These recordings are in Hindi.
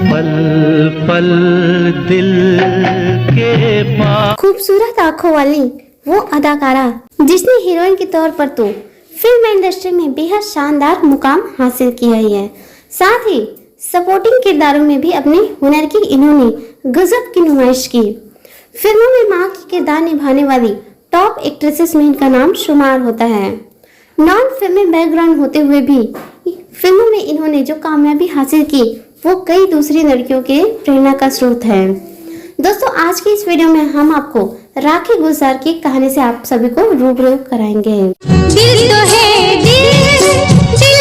पल पल दिल के पास। खूबसूरत आंखों वाली वो अदाकारा जिसने हीरोइन के तौर पर तो फिल्म इंडस्ट्री में बेहद शानदार मुकाम हासिल किया ही है, साथ ही सपोर्टिंग किरदारों में भी अपने हुनर की इन्होंने गजब की नुमाइश की। फिल्मों में मां की किरदार निभाने वाली टॉप एक्ट्रेसेस में इनका नाम शुमार होता है। नॉन फिल्मी बैकग्राउंड होते हुए भी फिल्मों में इन्होंने जो कामयाबी हासिल की वो कई दूसरी लड़कियों के प्रेरणा का स्रोत है। दोस्तों, आज की इस वीडियो में हम आपको राखी गुलजार की कहानी से आप सभी को रूबरू कराएंगे। दिल तो है दिल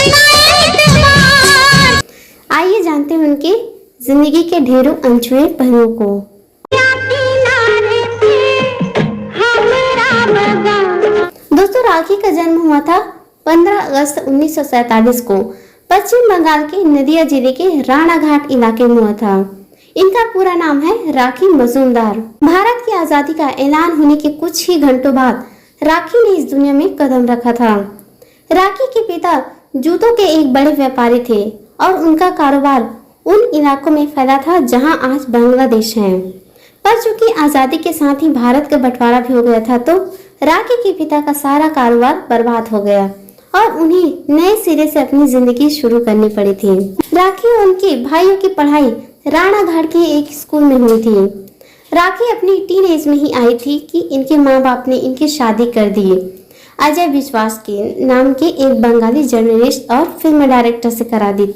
का एतबार। आइए जानते हैं उनकी जिंदगी के ढेरों अनछुए पहलुओं को। दोस्तों, राखी का जन्म हुआ था 15 अगस्त 1947 को पश्चिम बंगाल के नदिया जिले के राणाघाट इलाके में हुआ था। इनका पूरा नाम है राखी मजूमदार। भारत की आजादी का ऐलान होने के कुछ ही घंटों बाद राखी ने इस दुनिया में कदम रखा था। राखी के पिता जूतों के एक बड़े व्यापारी थे और उनका कारोबार उन इलाकों में फैला था जहां आज बांग्लादेश है। पर चूंकि आजादी के साथ ही भारत का बंटवारा भी हो गया था, तो राखी के पिता का सारा कारोबार बर्बाद हो गया और उन्हें नए सिरे से अपनी जिंदगी शुरू करनी पड़ी थी। राखी और उनके भाइयों की पढ़ाई राणाघाट के एक स्कूल में हुई थी। राखी अपनी टीन एज में ही आई थी कि इनके माँ बाप ने इनकी शादी कर दी अजय विश्वास के नाम के एक बंगाली जर्नलिस्ट और फिल्म डायरेक्टर से करा दी।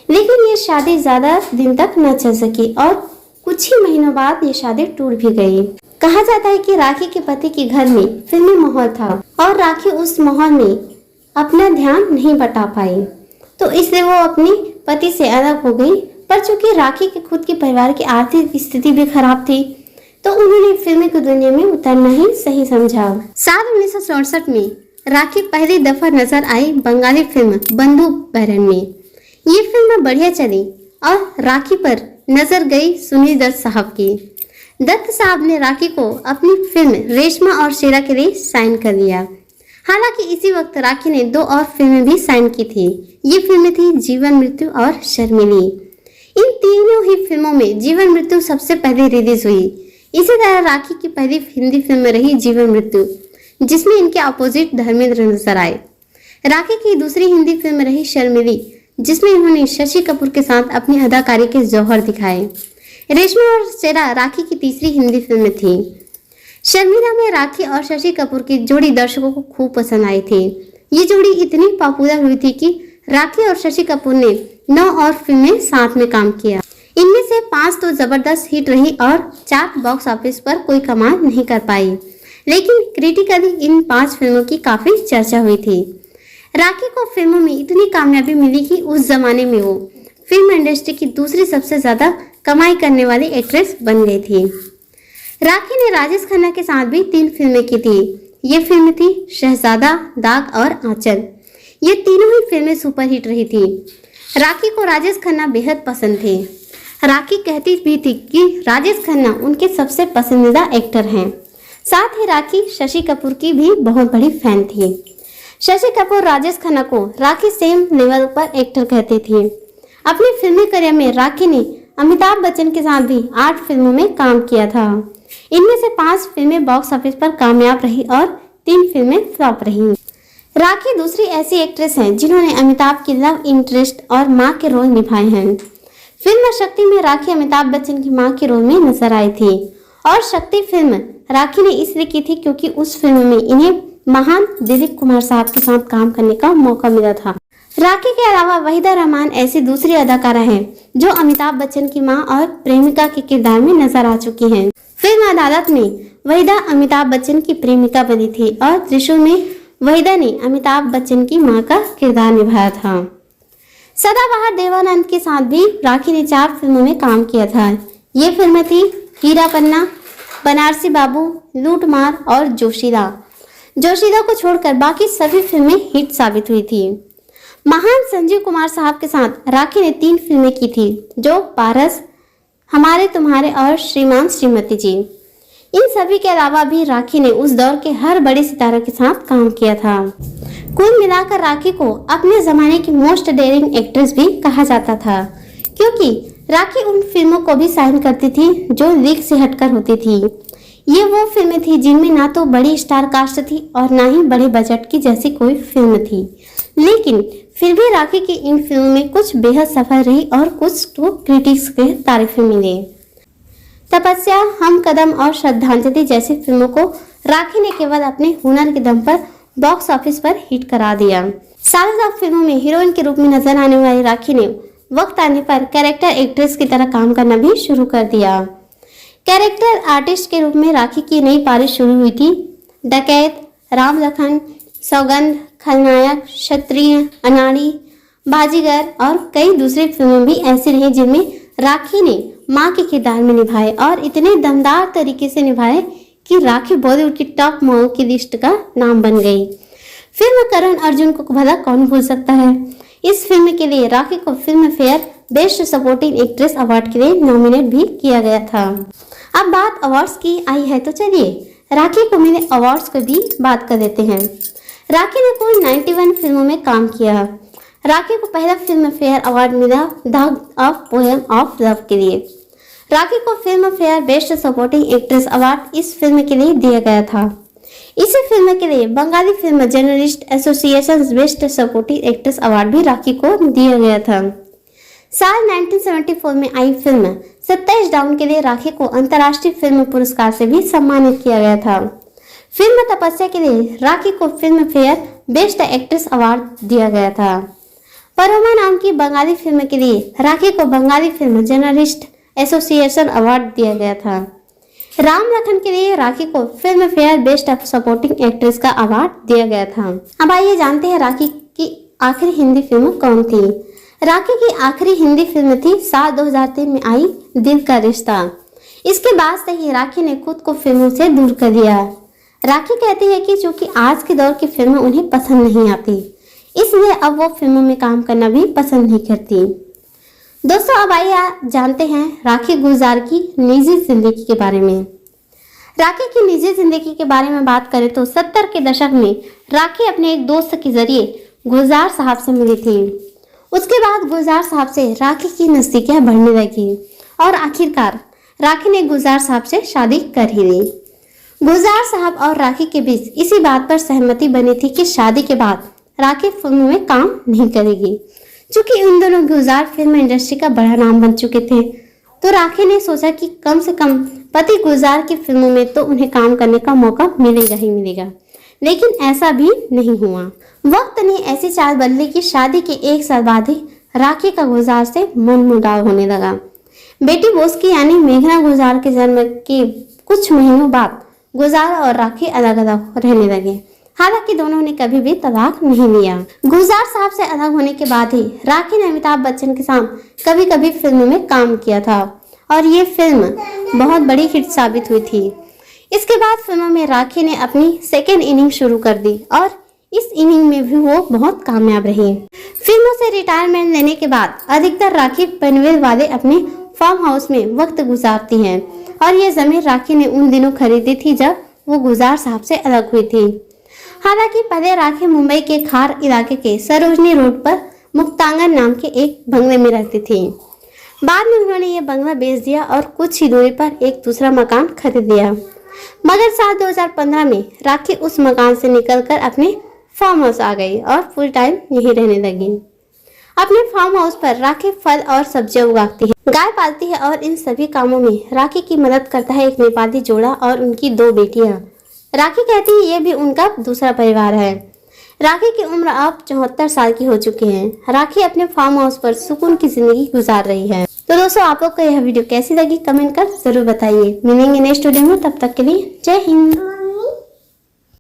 लेकिन ये शादी ज्यादा दिन तक न चल सकी और कुछ ही महीनों बाद ये शादी टूट भी गई। कहा जाता है कि राखी के पति के घर में फिल्मी माहौल था और राखी उस माहौल में अपना ध्यान नहीं बटा पाई, तो इसलिए वो अपने पति से अलग हो गई। पर चूंकि राखी के खुद के परिवार की आर्थिक स्थिति भी खराब थी, तो उन्होंने फिल्म की दुनिया में उतरना ही सही समझा। साल 1964 में राखी पहली दफा नजर आई बंगाली फिल्म बंदूक बहरन में। ये फिल्म बढ़िया चली और राखी पर नजर गई सुनील दत्त साहब की। दत्त साहब ने राखी को अपनी फिल्म रेशमा और शेरा के लिए साइन कर लिया। हालांकि इसी वक्त राखी ने 2 और फिल्में भी साइन की थी। ये फिल्में थी जीवन मृत्यु और शर्मिली। इन तीनों ही फिल्मों में जीवन मृत्यु सबसे पहले रिलीज हुई। इसी तरह राखी की पहली हिंदी फिल्म रही जीवन मृत्यु, जिसमें इनके अपोजिट धर्मेंद्र नजर आए। राखी की दूसरी हिंदी फिल्म रही शर्मिली, जिसमें इन्होंने शशि कपूर के साथ अपनी अदाकारी के जौहर दिखाए। रेशमा और शेरा राखी की तीसरी हिंदी फिल्म थी। शर्मिला में राखी और शशि कपूर की जोड़ी दर्शकों को खूब पसंद आई थी। ये जोड़ी इतनी पॉपुलर हुई थी कि राखी और शशि कपूर ने 9 और फिल्में साथ में काम किया। इनमें से 5 तो जबरदस्त हिट रही और 4 बॉक्स ऑफिस पर कोई कमाल नहीं कर पाई। लेकिन क्रिटिकली इन 5 फिल्मों की काफी चर्चा हुई थी। राखी को फिल्मों में इतनी कामयाबी मिली कि उस जमाने में वो फिल्म इंडस्ट्री की दूसरी सबसे ज्यादा कमाई करने वाली एक्ट्रेस बन गई थी। राखी ने राजेश खन्ना के साथ भी 3 फिल्में की थी। ये फिल्म थी शहजादा, दाग और आंचल। ये तीनों ही फिल्में सुपरहिट रही थी। राखी को राजेश खन्ना बेहद पसंद थे। राखी कहती भी थी कि राजेश खन्ना उनके सबसे पसंदीदा एक्टर हैं। साथ ही राखी शशि कपूर की भी बहुत बड़ी फैन थी। शशि कपूर राजेश खन्ना को राखी सेम लेवल पर एक्टर कहते थे। अपनी फिल्मी करियर में राखी ने अमिताभ बच्चन के साथ भी 8 फिल्मों में काम किया था। इनमें से 5 फिल्में बॉक्स ऑफिस पर कामयाब रही और 3 फिल्में फ्लॉप रही। राखी दूसरी ऐसी एक्ट्रेस हैं जिन्होंने अमिताभ की लव इंटरेस्ट और मां के रोल निभाए हैं। फिल्म शक्ति में राखी अमिताभ बच्चन की मां के रोल में नजर आई थी और शक्ति फिल्म राखी ने इसलिए की थी क्योंकि उस फिल्म में इन्हें महान दिलीप कुमार साहब के साथ काम करने का मौका मिला था। राखी के अलावा वहीदा रहमान ऐसी दूसरी अदाकारा हैं जो अमिताभ बच्चन की मां और प्रेमिका के किरदार में नजर आ चुकी हैं। फिल्म अदालत में वहीदा अमिताभ बच्चन की प्रेमिका बनी थी और त्रिशूल में वहीदा ने अमिताभ बच्चन की मां का किरदार निभाया था। सदाबहार देवानंद के साथ भी राखी ने 4 फिल्मों में काम किया था। ये फिल्में थी हीरा पन्ना, बनारसी बाबू, लूट मार और जोशीला। जोशीला को छोड़कर बाकी सभी फिल्में हिट साबित हुई थी। महान संजीव कुमार साहब के साथ राखी ने 3 फिल्में की थी, जो पारस, हमारे तुम्हारे और श्रीमान श्रीमती जी। इन सभी के अलावा भी राखी ने उस दौर के हर बड़े सितारों के साथ काम किया था। कुल मिलाकर राखी को अपने जमाने की मोस्ट डेयरिंग एक्ट्रेस भी कहा जाता था, क्योंकि राखी उन फिल्मों को भी साइन करती थी जो लीग से हटकर होती थी। ये वो फिल्में थी जिनमें ना तो बड़ी स्टार कास्ट थी और ना ही बड़े बजट की जैसी कोई फिल्म थी, लेकिन फिर भी राखी की इन फिल्मों में कुछ बेहद सफल रही और कुछ तो क्रिटिक्स के तारीफें मिली। तपस्या, हम कदम और श्रद्धांजलि जैसी फिल्मों को राखी ने केवल अपने हुनर के दम पर बॉक्स ऑफिस पर हिट करा दिया। सालों फिल्मों में हीरोइन के रूप में नजर आने वाली राखी ने वक्त आने पर कैरेक्टर एक्ट्रेस की तरह काम करना भी शुरू कर दिया। कैरेक्टर आर्टिस्ट के रूप में राखी की नई पारी शुरू हुई थी। डकैत, राम लखन, सौगंध, खलनायक, क्षत्रिय, अनाड़ी, बाजीगर और कई दूसरी फिल्में भी ऐसी रही जिनमें राखी ने मां के किरदार में निभाए और इतने दमदार तरीके से निभाए कि राखी बॉलीवुड की टॉप मॉडल की लिस्ट का नाम बन गई। फिल्म करण अर्जुन को भला कौन भूल सकता है। इस फिल्म के लिए राखी को film fair best supporting actress award के लिए नॉमिनेट भी किया गया था। अब बात अवार्ड्स की आई है तो चलिए राखी को मिले अवार्ड्स को भी बात कर देते हैं। राखी ने कुल 91 फिल्मों में काम किया। राखी को पहला फिल्म फेयर अवार्ड मिला the of poem of love के लिए। राखी को film fair best supporting actress award इस फिल्म के लिए दिया गया था। इसी फिल्म के लिए Bengali film journalist association best supporting actress award भी राखी को दिया गया था। साल 1974 में आई फिल्म 27 डाउन के लिए राखी को अंतर्राष्ट्रीय फिल्म पुरस्कार से भी सम्मानित किया गया था। फिल्म तपस्या के लिए राखी को film fair best actress award दिया गया था। परोमा नाम की बंगाली फिल्म के लिए राखी को Bengali film journalist association award दिया गया था। राम लखन के लिए राखी को film fair best supporting actress का अवार्ड दिया गया था। अब आइए जानते हैं राखी की आखिरी हिंदी फिल्म कौन थी। राखी की आखिरी हिंदी फिल्म थी साल 2003 में आई दिल का रिश्ता। इसके बाद से ही राखी ने खुद को फिल्मों से दूर कर दिया। राखी कहती है कि चूंकि आज के दौर की फिल्में उन्हें पसंद नहीं आती, इसलिए अब वो फिल्मों में काम करना भी पसंद नहीं करती। दोस्तों अब आइए जानते हैं राखी गुलजार की निजी जिंदगी के बारे में। राखी की निजी जिंदगी के बारे में बात करें तो 70 के दशक में राखी अपने एक दोस्त के जरिए गुलजार साहब से मिली थी। उसके बाद गुलजार साहब से राखी की नजदीकियां बढ़ने लगी और आखिरकार राखी ने गुलजार साहब से शादी कर ही ली। गुलजार साहब और राखी के बीच इसी बात पर सहमति बनी थी कि शादी के बाद राखी फिल्म में काम नहीं करेगी। चूंकि उन दोनों गुलजार फिल्म इंडस्ट्री का बड़ा नाम बन चुके थे, तो राखी ने सोचा कि कम से कम पति गुलजार की फिल्मों में तो उन्हें काम करने का मौका मिलेगा ही मिलेगा। लेकिन ऐसा भी नहीं हुआ। वक्त ने ऐसी चाल बदली कि शादी के 1 साल बाद ही राखी का गुलजार से मनमुटाव होने लगा। बेटी बोस्की यानी मेघना गुलजार के जन्म के कुछ महीनों बाद गुलजार और राखी अलग अलग रहने लगे। हालांकि दोनों ने कभी भी तलाक नहीं लिया। गुलजार साहब से अलग होने के बाद ही राखी ने अमिताभ बच्चन के साथ कभी कभी फिल्म में काम किया था और ये फिल्म बहुत बड़ी हिट साबित हुई थी। इसके बाद फिल्मों में राखी ने अपनी सेकेंड इनिंग शुरू कर दी और इस इनिंग में भी वो बहुत कामयाब रही। फिल्मों से रिटायरमेंट लेने के बाद अधिकतर राखी पनवेल वाले अपने फार्म हाउस में वक्त गुजारती हैं और ये जमीन राखी ने उन दिनों खरीदी थी जब वो गुलजार साहब से अलग हुई थी। हालांकि पहले राखी मुंबई के खार इलाके के सरोजनी रोड पर मुक्तांगन नाम के एक बंगले में रहती थी। बाद में उन्होंने ये बंगला बेच दिया और कुछ ही दूरी पर एक दूसरा मकान खरीद लिया। मगर साल 2015 में राखी उस मकान से निकलकर अपने फार्म हाउस आ गई और फुल टाइम यहीं रहने लगी। अपने फार्म हाउस पर राखी फल और सब्जियां उगाती है, गाय पालती है और इन सभी कामों में राखी की मदद करता है एक नेपाली जोड़ा और उनकी 2 बेटियां। राखी कहती है ये भी उनका दूसरा परिवार है। राखी की उम्र अब 74 साल की हो चुकी है। राखी अपने फार्म हाउस पर सुकून की जिंदगी गुजार रही है। तो दोस्तों आप लोग को यह वीडियो कैसी लगी कमेंट कर जरूर बताइए। मिलेंगे नेक्स्ट वीडियो में, तब तक के लिए जय हिंद।